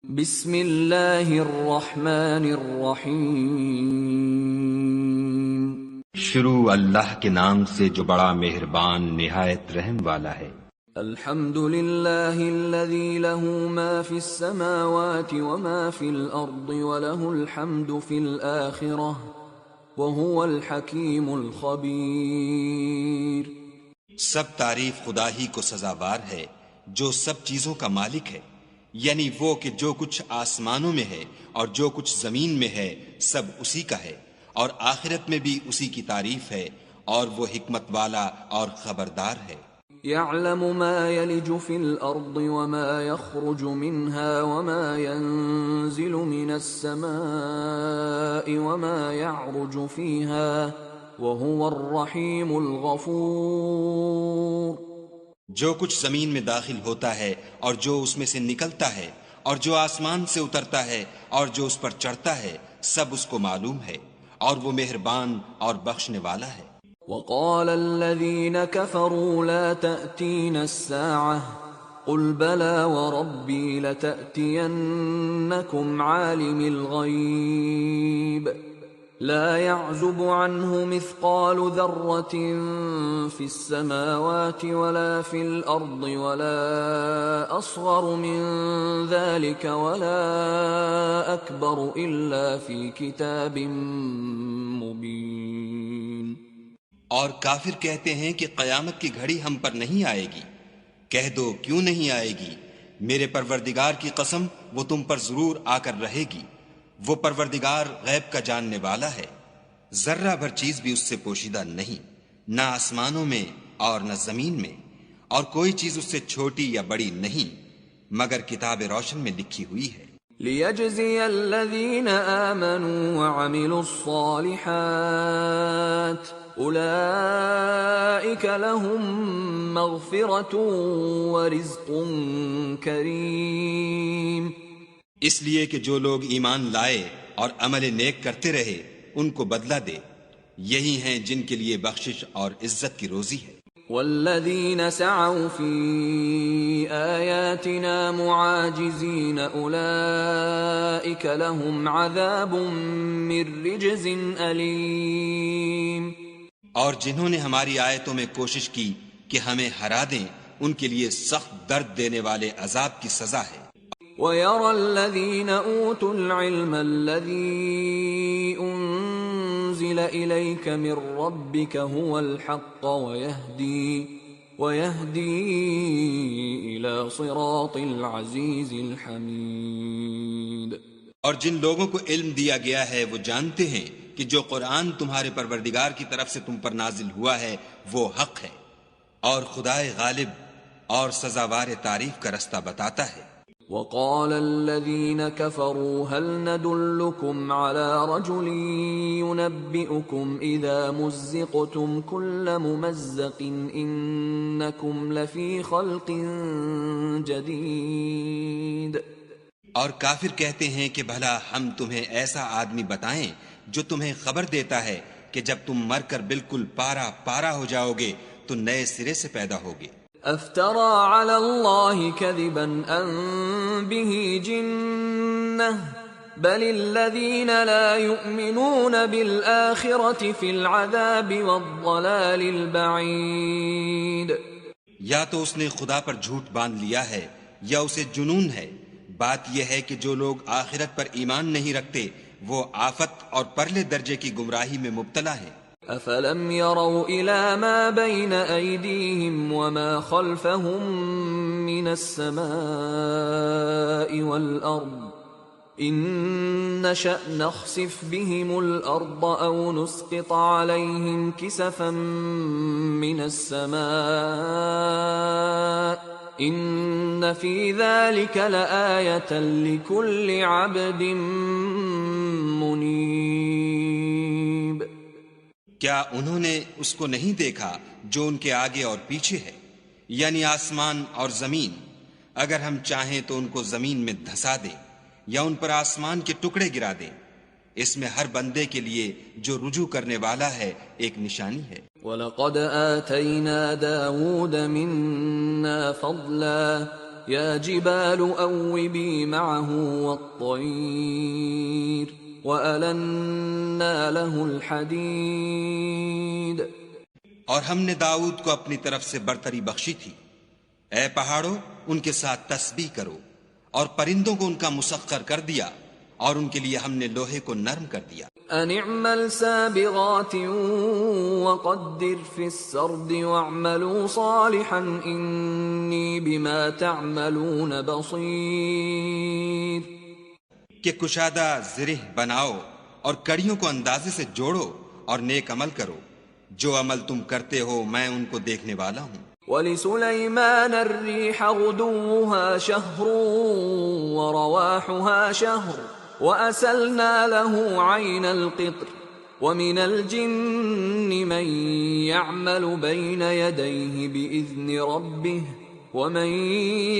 بسم اللہ الرحمن الرحیم شروع اللہ کے نام سے جو بڑا مہربان نہایت رحم والا ہے۔ الحمد للہ الذی له ما فی السماوات وما فی الارض وله الحمد فی الآخرہ وهو الحکیم الخبیر۔ سب تعریف خدا ہی کو سزاوار ہے جو سب چیزوں کا مالک ہے، یعنی وہ کہ جو کچھ آسمانوں میں ہے اور جو کچھ زمین میں ہے سب اسی کا ہے، اور آخرت میں بھی اسی کی تعریف ہے، اور وہ حکمت والا اور خبردار ہے۔ يعلم ما يلج في الأرض وما يخرج منها وما ينزل من السماء وما يعرج فيها وهو الرحيم الغفور۔ جو کچھ زمین میں داخل ہوتا ہے اور جو اس میں سے نکلتا ہے اور جو آسمان سے اترتا ہے اور جو اس پر چڑھتا ہے سب اس کو معلوم ہے، اور وہ مہربان اور بخشنے والا ہے۔ وقال الذين كفروا لا تأتين الساعة قل بلى وربي لتأتينكم عالم الغيب لا يعزب عنه مثقال ذرة في السماوات ولا في الأرض ولا أصغر من ذلك ولا أكبر إلا في كتاب مبين۔ اور کافر کہتے ہیں کہ قیامت کی گھڑی ہم پر نہیں آئے گی، کہہ دو کیوں نہیں آئے گی؟ میرے پروردگار کی قسم وہ تم پر ضرور آ کر رہے گی، وہ پروردگار غیب کا جاننے والا ہے، ذرہ بھر چیز بھی اس سے پوشیدہ نہیں، نہ آسمانوں میں اور نہ زمین میں، اور کوئی چیز اس سے چھوٹی یا بڑی نہیں مگر کتاب روشن میں لکھی ہوئی ہے۔ لِيَجْزِيَ الَّذِينَ آمَنُوا وَعَمِلُوا الصَّالِحَاتِ أُولَئِكَ لَهُم مَّغْفِرَةٌ وَرِزْقٌ كَرِيمٌ۔ اس لیے کہ جو لوگ ایمان لائے اور عمل نیک کرتے رہے ان کو بدلہ دے، یہی ہیں جن کے لیے بخشش اور عزت کی روزی ہے۔ والذین سعوا فی آیاتنا معاجزین اولئک لهم عذاب من رجز علیم۔ اور جنہوں نے ہماری آیتوں میں کوشش کی کہ ہمیں ہرا دیں ان کے لیے سخت درد دینے والے عذاب کی سزا ہے۔ وَيَرَى الَّذِينَ أُوتُوا الْعِلْمَ الَّذِي أُنزِلَ إِلَيْكَ مِن رَّبِّكَ هُوَ الْحَقَّ وَيَهْدِي إِلَى صِرَاطِ الْعَزِيزِ الْحَمِيدِ۔ اور جن لوگوں کو علم دیا گیا ہے وہ جانتے ہیں کہ جو قرآن تمہارے پروردگار کی طرف سے تم پر نازل ہوا ہے وہ حق ہے، اور خدائے غالب اور سزاوار تعریف کا رستہ بتاتا ہے۔ وقال الذين كفروا هل ندلكم على رجل ينبئكم إذا مزقتم كل ممزق إنكم لفي خلق جديد۔ اور کافر کہتے ہیں کہ بھلا ہم تمہیں ایسا آدمی بتائیں جو تمہیں خبر دیتا ہے کہ جب تم مر کر بالکل پارا پارا ہو جاؤ گے تو نئے سرے سے پیدا ہوگے۔ افترى على الله كذبا ام به جنة بل الذين لا يؤمنون بالآخرة في العذاب والضلال البعيد۔ یا تو اس نے خدا پر جھوٹ باندھ لیا ہے یا اسے جنون ہے، بات یہ ہے کہ جو لوگ آخرت پر ایمان نہیں رکھتے وہ آفت اور پرلے درجے کی گمراہی میں مبتلا ہیں۔ افلم يروا الى ما بين ايديهم وما خلفهم من السماء والارض ان نشأ نخسف بهم الارض او نسقط عليهم كسفا من السماء ان في ذلك لآية لكل عبد منيب۔ کیا انہوں نے اس کو نہیں دیکھا جو ان کے آگے اور پیچھے ہے، یعنی آسمان اور زمین؟ اگر ہم چاہیں تو ان کو زمین میں دھسا دیں یا ان پر آسمان کے ٹکڑے گرا دیں، اس میں ہر بندے کے لیے جو رجوع کرنے والا ہے ایک نشانی ہے۔ وَلَقَدْ آتَيْنَا دَاوُودَ مِنَّا فَضْلًا يا جبال أوبي معه والطير وألنا له الحديد. اور ہم نے داؤد کو اپنی طرف سے برتری بخشی تھی. اے پہاڑوں ان کے ساتھ تسبیح کرو، اور پرندوں کو ان کا مسخر کر دیا، اور ان کے لیے ہم نے لوہے کو نرم کر دیا. ان اعمل سابغات وقدر في السرد واعملوا صالحا انی بما تعملون بصیر. کہ کشادہ زرہ بناؤ اور کڑیوں کو اندازے سے جوڑو اور نیک عمل کرو، جو عمل تم کرتے ہو میں ان کو دیکھنے والا ہوں. وَلِسُلَيْمَانَ الرِّيحَ غُدُوُّهَا شَهْرٌ وَرَوَاحُهَا شَهْرٌ وَأَسَلْنَا لَهُ عَيْنَ الْقِطْرِ وَمِنَ الْجِنِّ مَن يَعْمَلُ بَيْنَ يَدَيْهِ بِإِذْنِ رَبِّهِ وَمَن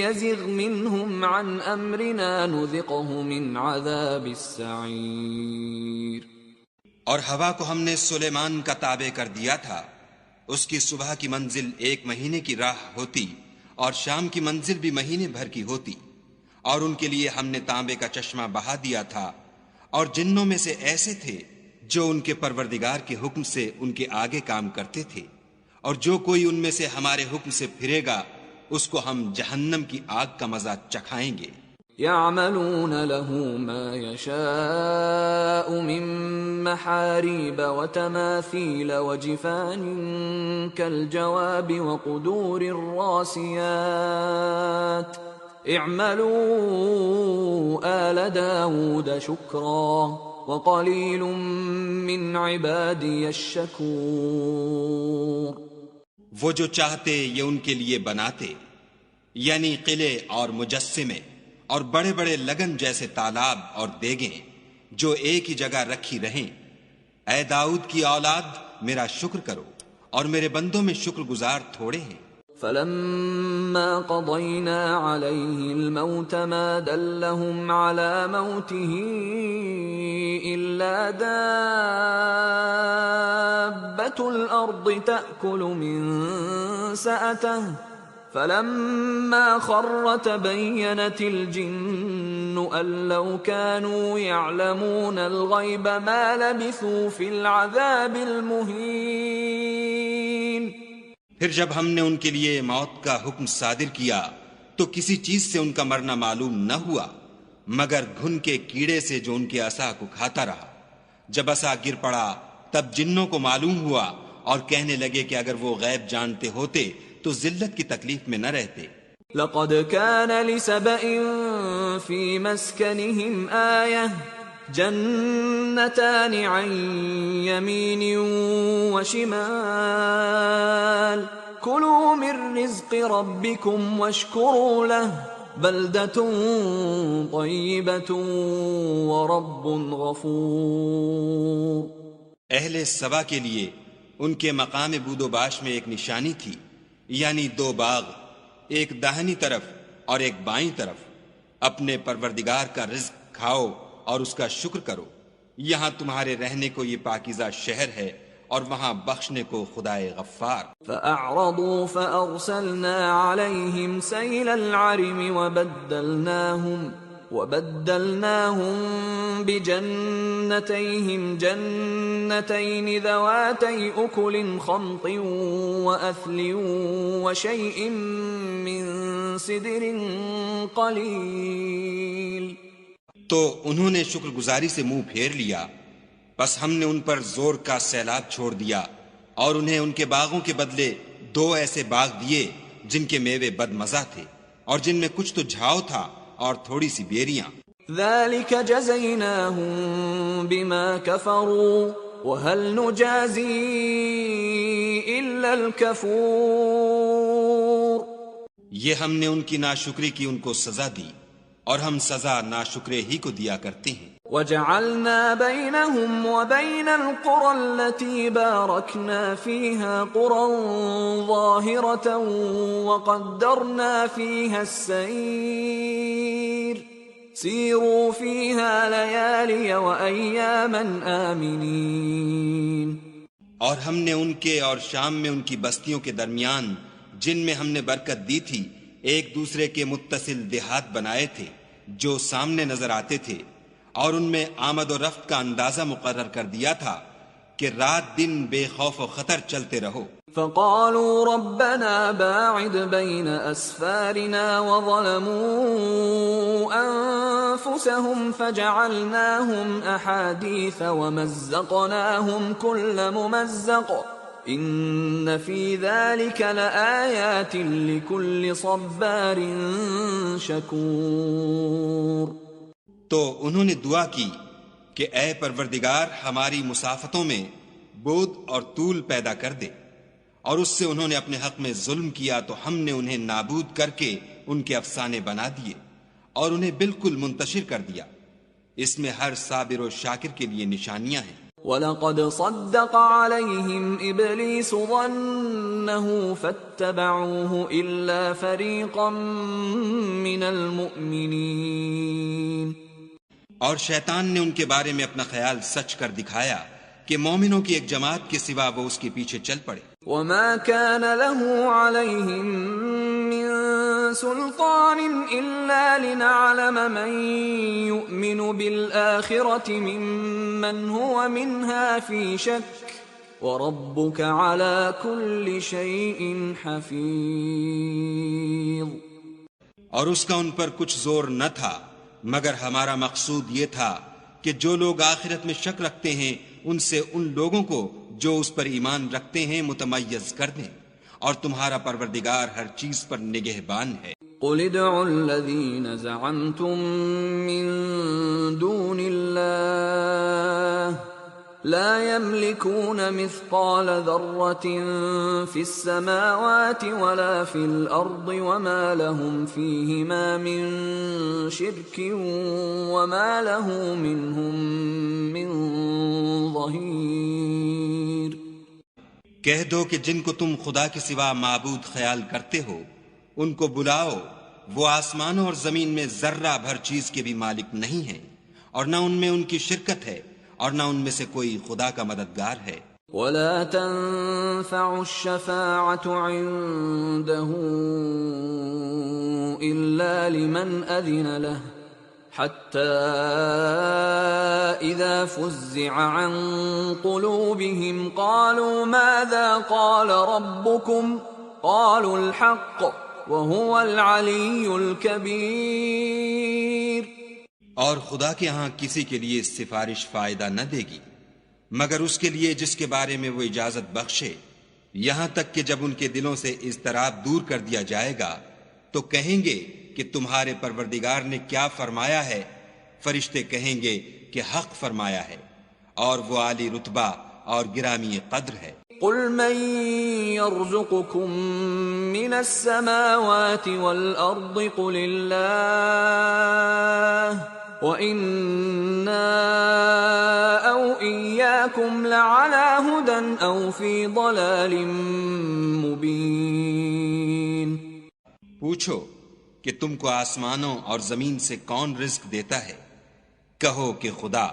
يَزِغْ مِنْهُمْ عَنْ أَمْرِنَا نُذِقْهُ مِنْ عَذَابِ السَّعِيرِ. اور ہوا کو ہم نے سلیمان کا تابع کر دیا تھا. اس کی صبح کی منزل 1 مہینے کی راہ ہوتی اور شام کی منزل بھی مہینے بھر کی ہوتی. اور ان کے لیے ہم نے تانبے کا چشمہ بہا دیا تھا. اور جنوں میں سے ایسے تھے جو ان کے پروردگار کے حکم سے ان کے آگے کام کرتے تھے، اور جو کوئی ان میں سے ہمارے حکم سے پھرے گا اس کو ہم جہنم کی آگ کا مزہ چکھائیں گے. يعملون له ما يشاء من محاريب وتماثيل وجفان كالجواب وقدور الراسيات اعملوا آل داود شكرا وقليل من عبادي الشكور. وہ جو چاہتے یہ ان کے لیے بناتے، یعنی قلعے اور مجسمے اور بڑے بڑے لگن جیسے تالاب اور دیگیں جو ایک ہی جگہ رکھی رہیں. اے داؤد کی اولاد میرا شکر کرو، اور میرے بندوں میں شکر گزار تھوڑے ہیں. فلما قضينا عليه الموت ما دلهم على موته إلا دابة الأرض تأكل من سأته فلما خر تبينت الجن أن لو كانوا يعلمون الغيب ما لبثوا في العذاب المهين. پھر جب ہم نے ان کے لیے موت کا حکم صادر کیا تو کسی چیز سے ان کا مرنا معلوم نہ ہوا مگر گھن کے کیڑے سے جو ان کے عصا کو کھاتا رہا. جب عصا گر پڑا تب جنوں کو معلوم ہوا اور کہنے لگے کہ اگر وہ غیب جانتے ہوتے تو ذلت کی تکلیف میں نہ رہتے. لقد كان لسبإ في مسكنهم آية جنتان عن يمين وشمال كلوا من رزق ربكم واشكروا له بلدة طيبة ورب غفور. اہل سبا کے لیے ان کے مقام بود و باش میں ایک نشانی تھی، یعنی 2 باغ، ایک داہنی طرف اور ایک بائیں طرف. اپنے پروردگار کا رزق کھاؤ اور اس کا شکر کرو. یہاں تمہارے رہنے کو یہ پاکیزہ شہر ہے اور وہاں بخشنے کو خدائے غفار. فأعرضوا فأرسلنا عليهم سيل العرم وبدلناهم بجنتيهم جنتين ذواتي أكل خمط وأثل وشيء من سدر قليل. تو انہوں نے شکر گزاری سے منہ پھیر لیا، بس ہم نے ان پر زور کا سیلاب چھوڑ دیا اور انہیں ان کے باغوں کے بدلے 2 ایسے باغ دیے جن کے میوے بد مزہ تھے اور جن میں کچھ تو جھاؤ تھا اور تھوڑی سی بیریاں. ذلك جزيناهم بما كفروا وهل نجازي إلا الكفور. یہ ہم نے ان کی ناشکری کی ان کو سزا دی اور ہم سزا ناشکرے ہی کو دیا کرتے ہیں. وجعلنا بينهم وبين القرى التي باركنا فيها قرى ظاهرة وقدرنا فيها السير سيروا فيها ليالي وأياما آمنين. اور ہم نے ان کے اور شام میں ان کی بستیوں کے درمیان جن میں ہم نے برکت دی تھی ایک دوسرے کے متصل دیہات بنائے تھے جو سامنے نظر آتے تھے، اور ان میں آمد و رفت کا اندازہ مقرر کر دیا تھا کہ رات دن بے خوف و خطر چلتے رہو۔ فقالوا ربنا باعد بين أسفارنا وظلموا أنفسهم فجعلناهم أحاديث ومزقناهم كل ممزق إن في ذلك لآيات لكل صبار شكور۔ تو انہوں نے دعا کی کہ اے پروردگار ہماری مسافتوں میں بود اور طول پیدا کر دے، اور اس سے انہوں نے اپنے حق میں ظلم کیا تو ہم نے انہیں نابود کر کے ان کے افسانے بنا دیے اور انہیں بالکل منتشر کر دیا۔ اس میں ہر صابر و شاکر کے لیے نشانیاں ہیں۔ وَلَقَدْ صَدَّقَ عَلَيْهِمْ إِبْلِيسُ ظَنَّهُ فَاتَّبَعُوهُ إِلَّا فَرِيقًا مِّنَ الْمُؤْمِنِينَ۔ اور شیطان نے ان کے بارے میں اپنا خیال سچ کر دکھایا کہ مومنوں کی ایک جماعت کے سوا وہ اس کے پیچھے چل پڑے۔ وَمَا كَانَ لَهُ عَلَيْهِمْ مِّن سُلْطَانٍ إِلَّا لِنَعْلَمَ مَن يُؤْمِنُ بِالْآخِرَةِ مِمَّنْ هُوَ مِنْهَا فِي شَكٍّ وَرَبُّكَ عَلَى كُلِّ شَيْءٍ حَفِيظٌ۔ اور اس کا ان پر کچھ زور نہ تھا، مگر ہمارا مقصود یہ تھا کہ جو لوگ آخرت میں شک رکھتے ہیں ان سے ان لوگوں کو جو اس پر ایمان رکھتے ہیں متمیز کر دیں، اور تمہارا پروردگار ہر چیز پر نگہبان ہے۔ قُلِ ادْعُوا الَّذِينَ زَعَمْتُم مِّن دُونِ اللَّهِ لَا يَمْلِكُونَ مِثْقَالَ ذَرَّةٍ فِي السَّمَاوَاتِ وَلَا فِي الْأَرْضِ وَمَا لَهُمْ فِيهِمَا مِن شِرْكٍ وَمَا لَهُ مِنْهُم مِّن ظَهِيرٍ۔ کہہ دو کہ جن کو تم خدا کے سوا معبود خیال کرتے ہو ان کو بلاؤ، وہ آسمانوں اور زمین میں ذرہ بھر چیز کے بھی مالک نہیں ہیں، اور نہ ان میں ان کی شرکت ہے اور نہ ان میں سے کوئی خدا کا مددگار ہے۔ وَلَا تَنفَعُ الشَّفَاعَةُ عِندَهُ إِلَّا لِمَنْ أَذِنَ لَهُ حَتَّى إِذَا فُزِّعَ عَنْ قُلُوبِهِمْ قَالُوا مَاذَا قَالَ رَبُّكُمْ قَالُوا الْحَقَّ وَهُوَ الْعَلِيُّ الْكَبِيرُ۔ اور خدا کے ہاں کسی کے لیے سفارش فائدہ نہ دے گی مگر اس کے لیے جس کے بارے میں وہ اجازت بخشے، یہاں تک کہ جب ان کے دلوں سے اضطراب دور کر دیا جائے گا تو کہیں گے کہ تمہارے پروردگار نے کیا فرمایا ہے؟ فرشتے کہیں گے کہ حق فرمایا ہے، اور وہ عالی رتبہ اور گرامی قدر ہے۔ قُلْ مَن يَرْزُقُكُم مِّنَ السَّمَاوَاتِ وَالْأَرْضِ قُلِ اللَّهُ وَإِنَّا أَوْ إِيَّاكُمْ لَعَلَىٰ هُدًى أَوْ فِي ضَلَالٍ مُّبِينٍ۔ پوچھو کہ تم کو آسمانوں اور زمین سے کون رزق دیتا ہے؟ کہو کہ خدا،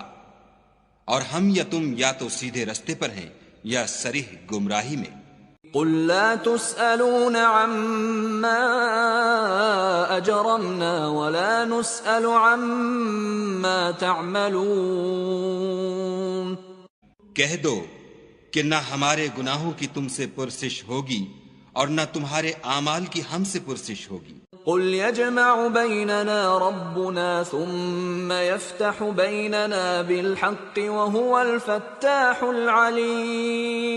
اور ہم یا تم یا تو سیدھے رستے پر ہیں یا صریح گمراہی میں۔ قُل لَّا تُسْأَلُونَ عَمَّا أَجْرَمْنَا وَلَا نُسْأَلُ عَمَّا تَعْمَلُونَ۔ کہہ دو کہ نہ ہمارے گناہوں کی تم سے پرسش ہوگی اور نہ تمہارے اعمال کی ہم سے پرسش ہوگی۔ قُلْ يَجْمَعُ بَيْنَنَا رَبُّنَا ثُمَّ يَفْتَحُ بَيْنَنَا بِالْحَقِّ وَهُوَ الْفَتَّاحُ الْعَلِيمُ۔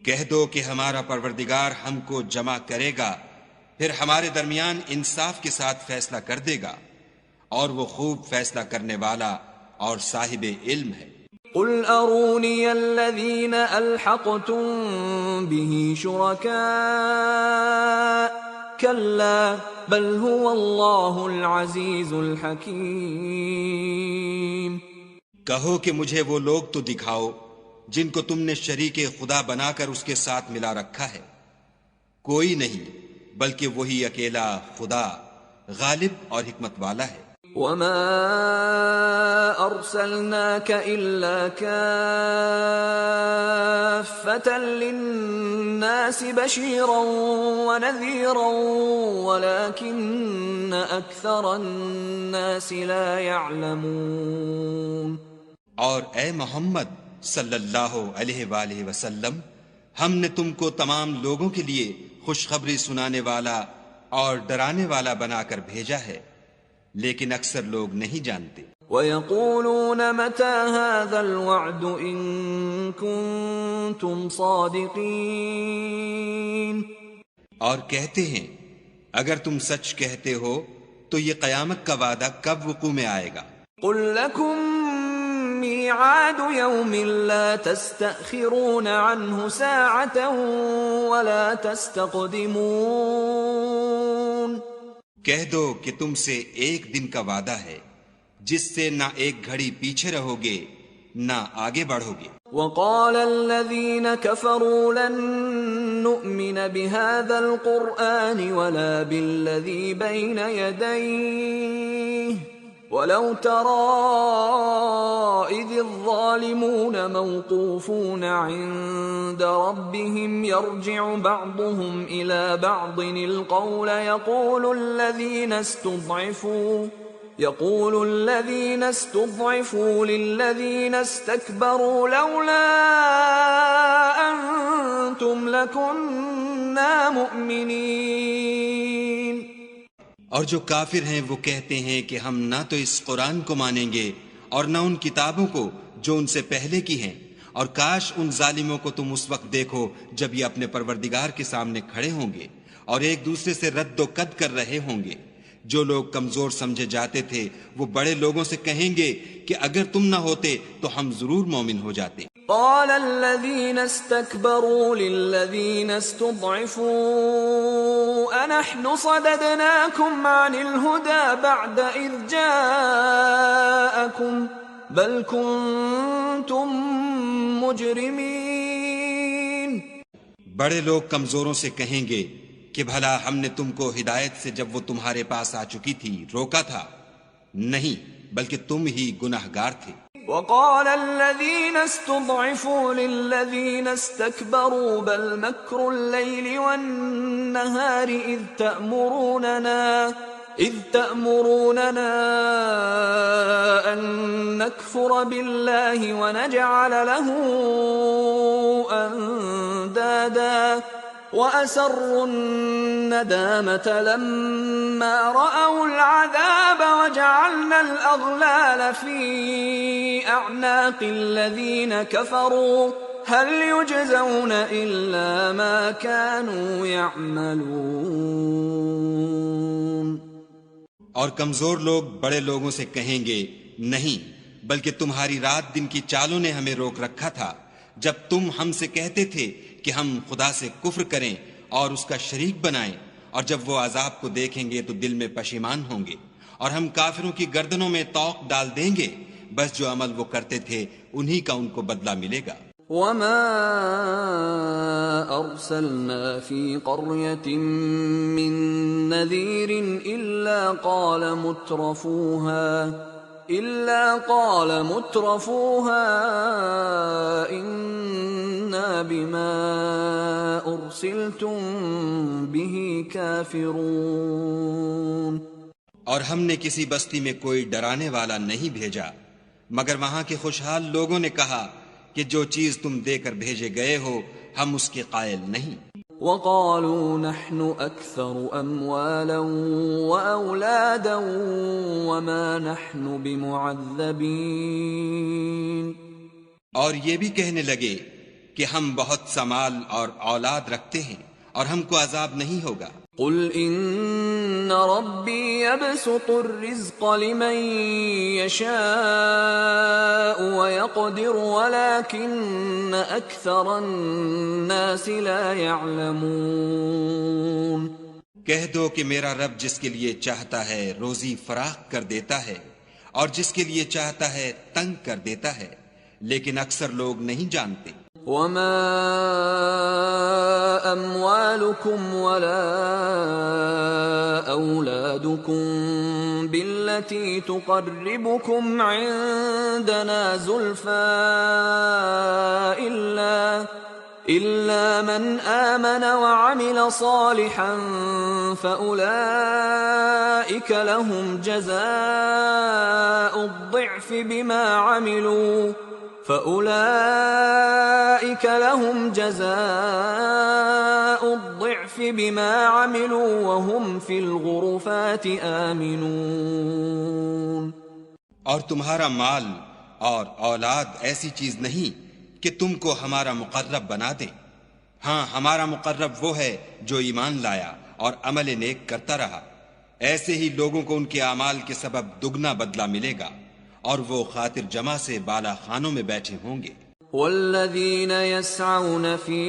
کہہ دو کہ ہمارا پروردگار ہم کو جمع کرے گا، پھر ہمارے درمیان انصاف کے ساتھ فیصلہ کر دے گا، اور وہ خوب فیصلہ کرنے والا اور صاحب علم ہے۔ قُلْ أَرُونِيَ الَّذِينَ أَلْحَقْتُم بِهِ شُرَكَاءَ كَلَّا بَلْ هُوَ اللَّهُ الْعَزِيزُ الْحَكِيمُ۔ کہو کہ مجھے وہ لوگ تو دکھاؤ جن کو تم نے شریک خدا بنا کر اس کے ساتھ ملا رکھا ہے۔ کوئی نہیں بلکہ وہی اکیلا خدا غالب اور حکمت والا ہے۔ وما أرسلناك إلا كافة للناس بشيرا ونذيرا ولكن أكثر الناس لا يعلمون۔ اور اے محمد صلی اللہ علیہ وآلہ وسلم، ہم نے تم کو تمام لوگوں کے لیے خوشخبری سنانے والا اور ڈرانے والا بنا کر بھیجا ہے، لیکن اکثر لوگ نہیں جانتے۔ وَيَقُولُونَ مَتَى هَذَا الْوَعْدُ إِن كُنتُمْ صَادِقِينَ، اور کہتے ہیں اگر تم سچ کہتے ہو تو یہ قیامت کا وعدہ کب وقوع میں آئے گا؟ قُل لَّكُم مِّيعَادُ يَوْمٍ لَّا تَسْتَأْخِرُونَ عَنْهُ سَاعَةً وَلَا تَسْتَقْدِمُونَ، کہہ دو کہ تم سے ایک دن کا وعدہ ہے جس سے نہ ایک گھڑی پیچھے رہو گے نہ آگے بڑھو گے۔ وقال الذين كفروا لن نؤمن بهذا القرآن ولا بالذي بين يديه ولو ترى إذ الظالمون موقوفون عند ربهم يرجع بعضهم إلى بعض القول يقول الذين استضعفوا للذين استكبروا لولا أنتم لكنا مؤمنين۔ اور جو کافر ہیں وہ کہتے ہیں کہ ہم نہ تو اس قرآن کو مانیں گے اور نہ ان کتابوں کو جو ان سے پہلے کی ہیں، اور کاش ان ظالموں کو تم اس وقت دیکھو جب یہ اپنے پروردگار کے سامنے کھڑے ہوں گے اور ایک دوسرے سے رد و قد کر رہے ہوں گے۔ جو لوگ کمزور سمجھے جاتے تھے وہ بڑے لوگوں سے کہیں گے کہ اگر تم نہ ہوتے تو ہم ضرور مومن ہو جاتے۔ قال الذين استكبروا للذين استضعفوا أنحن صددناكم عن الهدى بعد إذ جاءكم بل كنتم مجرمين۔ بڑے لوگ کمزوروں سے کہیں گے کہ بھلا ہم نے تم کو ہدایت سے جب وہ تمہارے پاس آ چکی تھی روکا تھا؟ نہیں، بلکہ تم ہی گناہگار تھے۔ وقال الذين استضعفوا للذين استكبروا بل مكر الليل والنهار إذ تأمروننا أن نكفر بالله ونجعل له أندادا وَأَسَرُّوا النَّدَامَةَ لَمَّا رَأَوُا الْعَذَابَ وَجَعَلْنَا الْأَغْلَالَ فِي أَعْنَاقِ الَّذِينَ كَفَرُوا هَلْ يُجْزَوْنَ إِلَّا مَا كَانُوا يَعْمَلُونَ۔ اور کمزور لوگ بڑے لوگوں سے کہیں گے نہیں، بلکہ تمہاری رات دن کی چالوں نے ہمیں روک رکھا تھا جب تم ہم سے کہتے تھے کہ ہم خدا سے کفر کریں اور اس کا شریک بنائیں، اور جب وہ عذاب کو دیکھیں گے تو دل میں پشیمان ہوں گے، اور ہم کافروں کی گردنوں میں طوق ڈال دیں گے، بس جو عمل وہ کرتے تھے انہی کا ان کو بدلہ ملے گا۔ وما أرسلنا في قرية من نذير إلا قال مترفوها إنا بما أرسلتم به كافرون۔ اور ہم نے کسی بستی میں کوئی ڈرانے والا نہیں بھیجا مگر وہاں کے خوشحال لوگوں نے کہا کہ جو چیز تم دے کر بھیجے گئے ہو ہم اس کے قائل نہیں۔ وقالوا نحن أكثر أموالا وأولادا وما نحن بمعذبين۔ اور یہ بھی کہنے لگے کہ ہم بہت سا مال اور اولاد رکھتے ہیں اور ہم کو عذاب نہیں ہوگا۔ قل ان ربی یبسط الرزق لمن یشاء ویقدر ولكن اکثر الناس لا يعلمون۔ کہہ دو کہ میرا رب جس کے لیے چاہتا ہے روزی فراخ کر دیتا ہے اور جس کے لیے چاہتا ہے تنگ کر دیتا ہے، لیکن اکثر لوگ نہیں جانتے۔ وما أموالكم ولا أولادكم بالتي تقربكم عندنا زلفى إلا من آمن وعمل صالحا فأولئك لهم جزاء الضعف بما عملوا وهم في الغرفات آمنون. اور تمہارا مال اور اولاد ایسی چیز نہیں کہ تم کو ہمارا مقرب بنا دیں. ہاں، ہمارا مقرب وہ ہے جو ایمان لایا اور عمل نیک کرتا رہا. ایسے ہی لوگوں کو ان کے اعمال کے سبب دگنا بدلہ ملے گا، اور وہ خاطر جمع سے بالا خانوں میں بیٹھے ہوں گے. والذین یسعون فی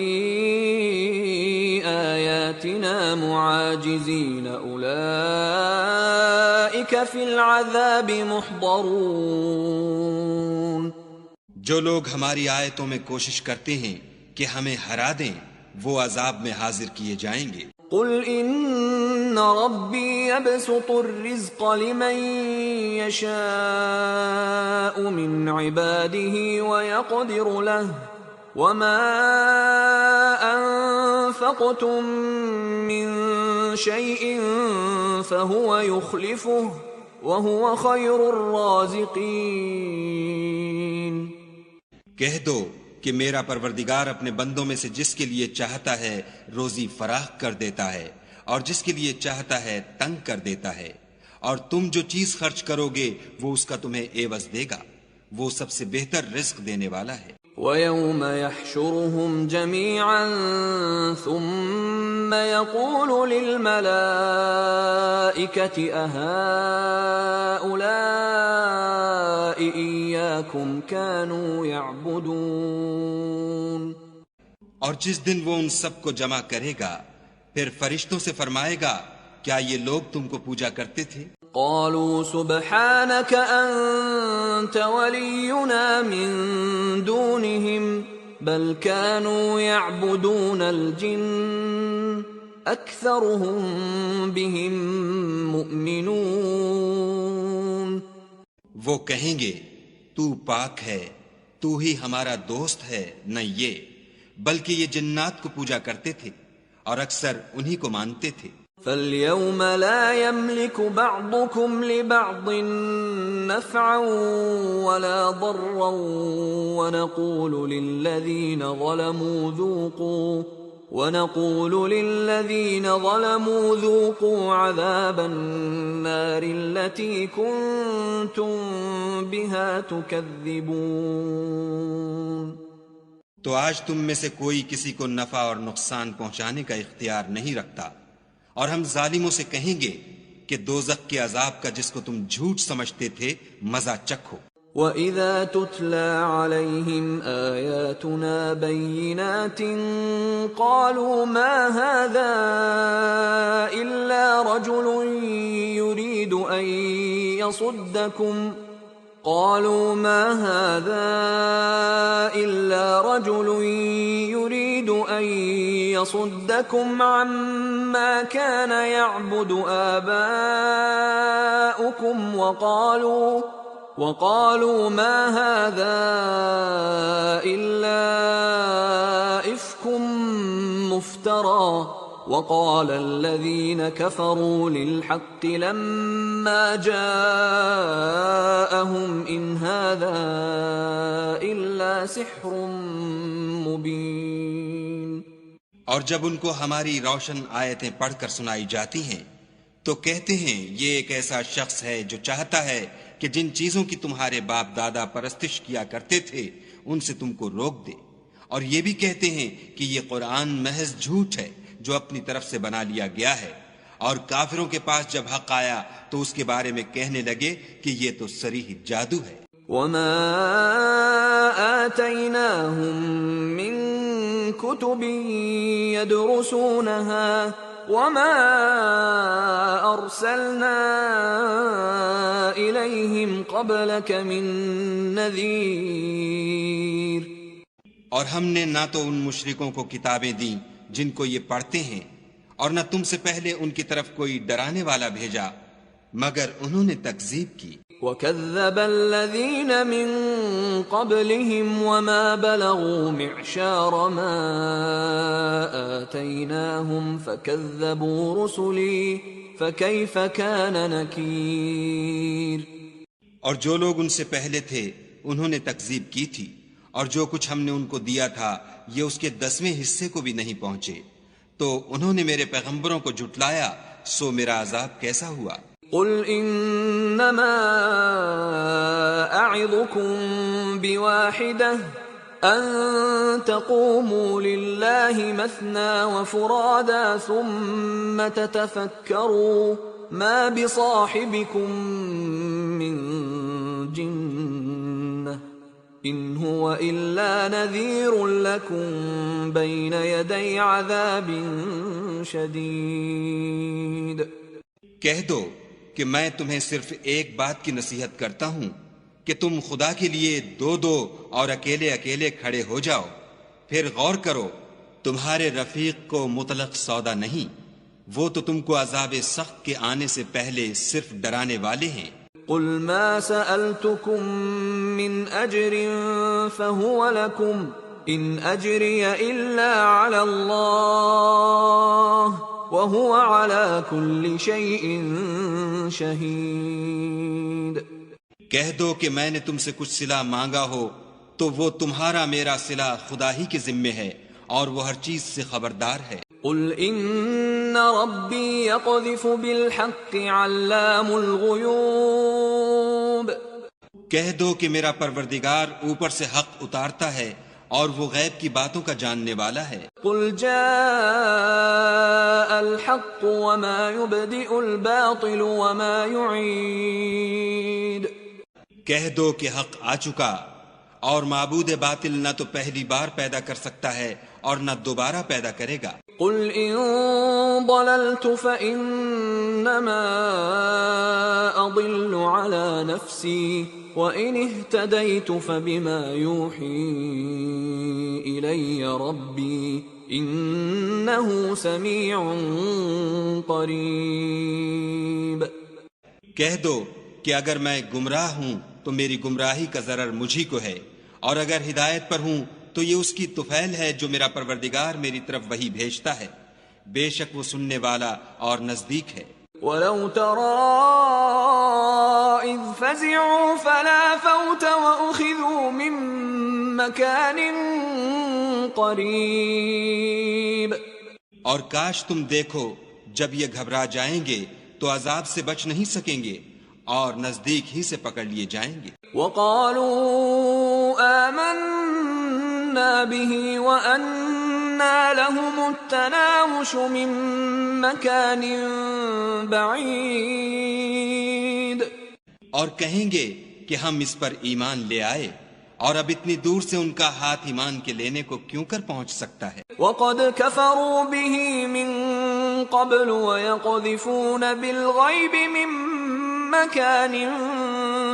آیاتنا معاجزین اولئک فی العذاب محضرون. جو لوگ ہماری آیتوں میں کوشش کرتے ہیں کہ ہمیں ہرا دیں، وہ عذاب میں حاضر کیے جائیں گے. قل ان ربی یبسط الرزق لمن یشاء من عباده ویقدر له وما انفقتم من شیء فهو یخلفه وهو خیر الرازقین. کہہ دو کہ میرا پروردگار اپنے بندوں میں سے جس کے لیے چاہتا ہے روزی فراخ کر دیتا ہے، اور جس کے لیے چاہتا ہے تنگ کر دیتا ہے، اور تم جو چیز خرچ کرو گے وہ اس کا تمہیں عوض دے گا. وہ سب سے بہتر رزق دینے والا ہے. وَيَوْمَ يَحْشُرُهُمْ جَمِيعًا ثُمَّ يَقُولُ لِلْمَلَائِكَةِ أَهَؤُلَاءِ إِيَّاكُمْ كَانُوا يَعْبُدُونَ. اور جس دن وہ ان سب کو جمع کرے گا، پھر فرشتوں سے فرمائے گا، کیا یہ لوگ تم کو پوجا کرتے تھے؟ قالوا سبحانك أنت ولينا من دونهم بل كانوا يعبدون الجن أكثرهم بهم مؤمنون. وہ کہیں گے، تو پاک ہے، تو ہی ہمارا دوست ہے، نہ یہ، بلکہ یہ جنات کو پوجا کرتے تھے اور اکثر انہی کو مانتے تھے. فَالْيَوْمَ لَا يَمْلِكُ بَعْضُكُمْ لِبَعْضٍ نَفْعًا وَلَا ضَرًّا وَنَقُولُ لِلَّذِينَ ظَلَمُوا ذُوقُوا عَذَابَ النَّارِ الَّتِي كُنْتُمْ بِهَا تُكَذِّبُونَ. تو آج تم میں سے کوئی کسی کو نفع اور نقصان پہنچانے کا اختیار نہیں رکھتا، اور ہم ظالموں سے کہیں گے کہ دوزخ کے عذاب کا جس کو تم جھوٹ سمجھتے تھے مزہ چکھو. وَإِذَا تُتْلَى عَلَيْهِمْ آيَاتُنَا بَيِّنَاتٍ قَالُوا مَا هَذَا إِلَّا رَجُلٌ يُرِيدُ أَن يَصُدَّكُمْ عَمَّا كَانَ يَعْبُدُ آبَاؤُكُمْ وَقَالُوا مَا هَذَا إِلَّا إِفْكٌ مُفْتَرًى. وَقَالَ الَّذِينَ كَفَرُوا لِلْحَقِّ لَمَّا جَاءَهُمْ إِنْ هَذَا إِلَّا سِحْرٌ مُبِينٌ. اور جب ان کو ہماری روشن آیتیں پڑھ کر سنائی جاتی ہیں تو کہتے ہیں، یہ ایک ایسا شخص ہے جو چاہتا ہے کہ جن چیزوں کی تمہارے باپ دادا پرستش کیا کرتے تھے ان سے تم کو روک دے. اور یہ بھی کہتے ہیں کہ یہ قرآن محض جھوٹ ہے جو اپنی طرف سے بنا لیا گیا ہے. اور کافروں کے پاس جب حق آیا تو اس کے بارے میں کہنے لگے کہ یہ تو صریح جادو ہے. وَمَا آتَيْنَاهُم مِّن كُتُبٍ يَدْرُسُونَهَا وَمَا أَرْسَلْنَا إِلَيْهِمْ قَبْلَكَ مِن نَّذِيرٍ. اور ہم نے نہ تو ان مشرکوں کو کتابیں دیں جن کو یہ پڑھتے ہیں، اور نہ تم سے پہلے ان کی طرف کوئی ڈرانے والا بھیجا مگر انہوں نے تکذیب کی۔ وَكَذَّبَ الَّذِينَ مِن قَبْلِهِمْ وَمَا بَلَغُوا مِعْشَارَ مَا آتَيْنَاهُمْ فَكَذَّبُوا رُسُلِي فَكَيْفَ كَانَ نَكِيرِ۔ اور جو لوگ ان سے پہلے تھے انہوں نے تکذیب کی تھی، اور جو کچھ ہم نے ان کو دیا تھا یہ اس کے 10ویں حصے کو بھی نہیں پہنچے، تو انہوں نے میرے پیغمبروں کو جھٹلایا، سو میرا عذاب کیسا ہوا۔ قل انما اعظكم بواحدة ان تقوموا لله مثنى وفرادا ثم تتفكروا ما بصاحبكم من جنة ان هو الا نذير لكم بين يدي عذاب شديد۔ کہہ دو کہ میں تمہیں صرف ایک بات کی نصیحت کرتا ہوں کہ تم خدا کے لیے دو دو اور اکیلے اکیلے کھڑے ہو جاؤ، پھر غور کرو، تمہارے رفیق کو مطلق سودا نہیں، وہ تو تم کو عذاب سخت کے آنے سے پہلے صرف ڈرانے والے ہیں۔ قل ما سألتكم من أجر فهو لكم إن أجري إلا على الله وهو على كل شيء شهيد۔ کہہ دو کہ میں نے تم سے کچھ صلہ مانگا ہو تو وہ تمہارا میرا صلہ خدا ہی کے ذمے ہے، اور وہ ہر چیز سے خبردار ہے۔ قل ان ربی یقذف بالحق علام الغیوب۔ کہہ دو کہ میرا پروردگار اوپر سے حق اتارتا ہے اور وہ غیب کی باتوں کا جاننے والا ہے۔ قل جاء الحق وما يبدئ الباطل وما يعيد۔ کہہ دو کہ حق آ چکا، اور معبود باطل نہ تو پہلی بار پیدا کر سکتا ہے اور نہ دوبارہ پیدا کرے گا۔ قل ان ضللت فانما اضل على نفسي وان اهتديت فبما يوحي الي ربي انه سميع قريب۔ کہہ دو کہ اگر میں گمراہ ہوں تو میری گمراہی کا ضرر مجھی کو ہے، اور اگر ہدایت پر ہوں تو یہ اس کی طفیل ہے جو میرا پروردگار میری طرف وحی بھیجتا ہے، بے شک وہ سننے والا اور نزدیک ہے۔ وَلَوْ تَرَىٰ إِذْ فَزِعُوا فَلَا فَوْتَ وَأُخِذُوا مِن مَّكَانٍ قَرِيبٍ۔ اور کاش تم دیکھو جب یہ گھبرا جائیں گے تو عذاب سے بچ نہیں سکیں گے، اور نزدیک ہی سے پکڑ لیے جائیں گے۔ وَقَالُوا آمَنَّا بِهِ وَأَنَّا لَهُمُ التَّنَاوُشُ مِن مَّكَانٍ بَعِيدٍ۔ اور کہیں گے کہ ہم اس پر ایمان لے آئے، اور اب اتنی دور سے ان کا ہاتھ ایمان کے لینے کو کیوں کر پہنچ سکتا ہے۔ وَقَدْ كَفَرُوا بِهِ مِن قَبْلُ وَيَقْذِفُونَ بِالْغَيْبِ مِن مَّكَانٍ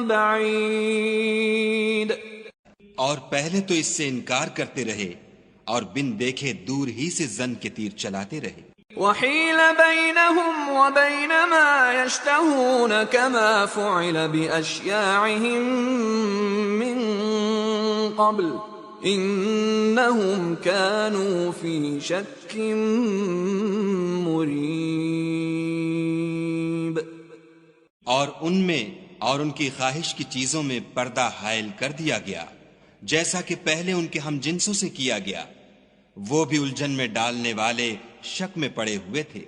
بَعِيدٍ۔ اور پہلے تو اس سے انکار کرتے رہے اور بن دیکھے دور ہی سے زن کے تیر چلاتے رہے۔ وَحِيلَ بَيْنَهُمْ وَبَيْنَ مَا يَشْتَهُونَ كَمَا فُعِلَ بِأَشْيَاعِهِم مِّن قَبْلُ إِنَّهُمْ كَانُوا فِي شَكٍّ مُّرِيبٍ۔ اور ان میں اور ان کی خواہش کی چیزوں میں پردہ حائل کر دیا گیا، جیسا کہ پہلے ان کے ہم جنسوں سے کیا گیا، وہ بھی الجھن میں ڈالنے والے شک میں پڑے ہوئے تھے۔